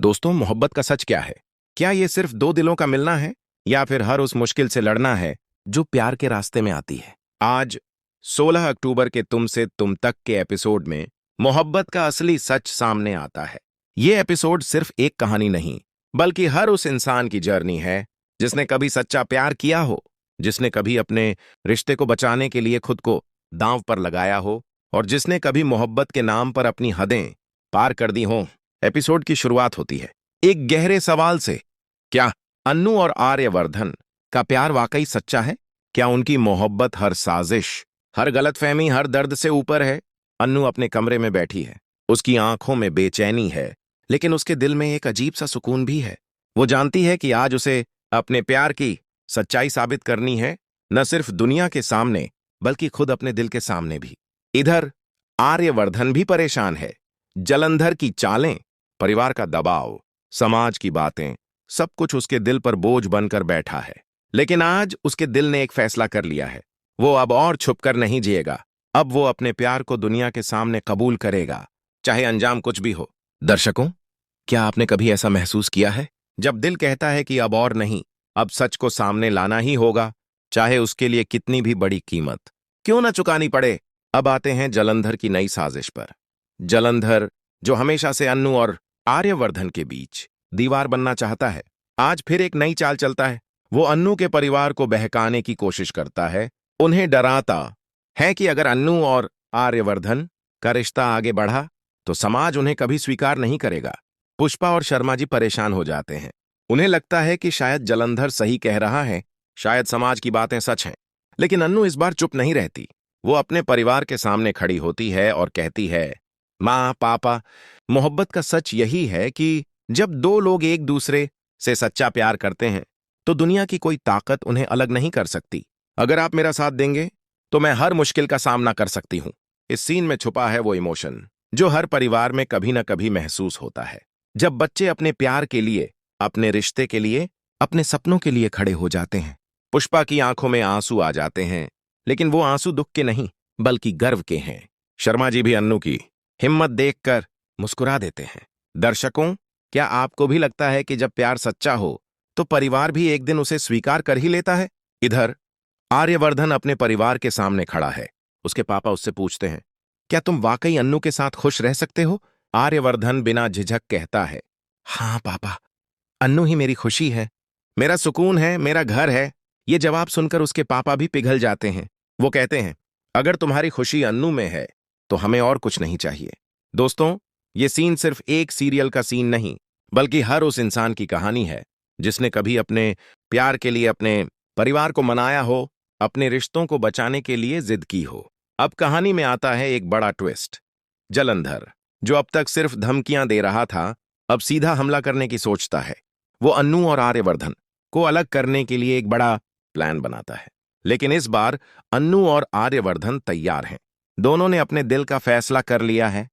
दोस्तों, मोहब्बत का सच क्या है? क्या ये सिर्फ दो दिलों का मिलना है या फिर हर उस मुश्किल से लड़ना है जो प्यार के रास्ते में आती है? आज 16 अक्टूबर के तुमसे तुम तक के एपिसोड में मोहब्बत का असली सच सामने आता है। ये एपिसोड सिर्फ एक कहानी नहीं, बल्कि हर उस इंसान की जर्नी है जिसने कभी सच्चा प्यार किया हो, जिसने कभी अपने रिश्ते को बचाने के लिए खुद को दांव पर लगाया हो और जिसने कभी मोहब्बत के नाम पर अपनी हदें पार कर दी हों। एपिसोड की शुरुआत होती है एक गहरे सवाल से। क्या अन्नू और आर्यवर्धन का प्यार वाकई सच्चा है? क्या उनकी मोहब्बत हर साजिश, हर गलतफहमी, हर दर्द से ऊपर है? अन्नू अपने कमरे में बैठी है, उसकी आंखों में बेचैनी है, लेकिन उसके दिल में एक अजीब सा सुकून भी है। वो जानती है कि आज उसे अपने प्यार की सच्चाई साबित करनी है, न सिर्फ दुनिया के सामने बल्कि खुद अपने दिल के सामने भी। इधर आर्यवर्धन भी परेशान है। जलंधर की चालें, परिवार का दबाव, समाज की बातें, सब कुछ उसके दिल पर बोझ बनकर बैठा है। लेकिन आज उसके दिल ने एक फैसला कर लिया है। वो अब और छुपकर नहीं जिएगा। अब वो अपने प्यार को दुनिया के सामने कबूल करेगा, चाहे अंजाम कुछ भी हो। दर्शकों, क्या आपने कभी ऐसा महसूस किया है जब दिल कहता है कि अब और नहीं, अब सच को सामने लाना ही होगा, चाहे उसके लिए कितनी भी बड़ी कीमत क्यों न चुकानी पड़े? अब आते हैं जलंधर की नई साजिश पर। जलंधर, जो हमेशा से अन्नू और आर्यवर्धन के बीच दीवार बनना चाहता है, आज फिर एक नई चाल चलता है। वो अन्नू के परिवार को बहकाने की कोशिश करता है, उन्हें डराता है कि अगर अन्नू और आर्यवर्धन का रिश्ता आगे बढ़ा तो समाज उन्हें कभी स्वीकार नहीं करेगा। पुष्पा और शर्मा जी परेशान हो जाते हैं। उन्हें लगता है कि शायद जलंधर सही कह रहा है, शायद समाज की बातें सच हैं। लेकिन अन्नू इस बार चुप नहीं रहती। वो अपने परिवार के सामने खड़ी होती है और कहती है, माँ, पापा, मोहब्बत का सच यही है कि जब दो लोग एक दूसरे से सच्चा प्यार करते हैं तो दुनिया की कोई ताकत उन्हें अलग नहीं कर सकती। अगर आप मेरा साथ देंगे तो मैं हर मुश्किल का सामना कर सकती हूँ। इस सीन में छुपा है वो इमोशन जो हर परिवार में कभी ना कभी महसूस होता है, जब बच्चे अपने प्यार के लिए, अपने रिश्ते के लिए, अपने सपनों के लिए खड़े हो जाते हैं। पुष्पा की आंखों में आंसू आ जाते हैं, लेकिन वो आंसू दुख के नहीं बल्कि गर्व के हैं। शर्मा जी भी अन्नू की हिम्मत देखकर मुस्कुरा देते हैं। दर्शकों, क्या आपको भी लगता है कि जब प्यार सच्चा हो तो परिवार भी एक दिन उसे स्वीकार कर ही लेता है? इधर आर्यवर्धन अपने परिवार के सामने खड़ा है। उसके पापा उससे पूछते हैं, क्या तुम वाकई अन्नू के साथ खुश रह सकते हो? आर्यवर्धन बिना झिझक कहता है, हाँ पापा, अन्नू ही मेरी खुशी है, मेरा सुकून है, मेरा घर है। ये जवाब सुनकर उसके पापा भी पिघल जाते हैं। वो कहते हैं, अगर तुम्हारी खुशी अन्नू में है तो हमें और कुछ नहीं चाहिए। दोस्तों, ये सीन सिर्फ एक सीरियल का सीन नहीं, बल्कि हर उस इंसान की कहानी है जिसने कभी अपने प्यार के लिए अपने परिवार को मनाया हो, अपने रिश्तों को बचाने के लिए जिद की हो। अब कहानी में आता है एक बड़ा ट्विस्ट। जलंधर, जो अब तक सिर्फ धमकियां दे रहा था, अब सीधा हमला करने की सोचता है। वो अन्नू और आर्यवर्धन को अलग करने के लिए एक बड़ा प्लान बनाता है। लेकिन इस बार अन्नू और आर्यवर्धन तैयार हैं। दोनों ने अपने दिल का फैसला कर लिया है।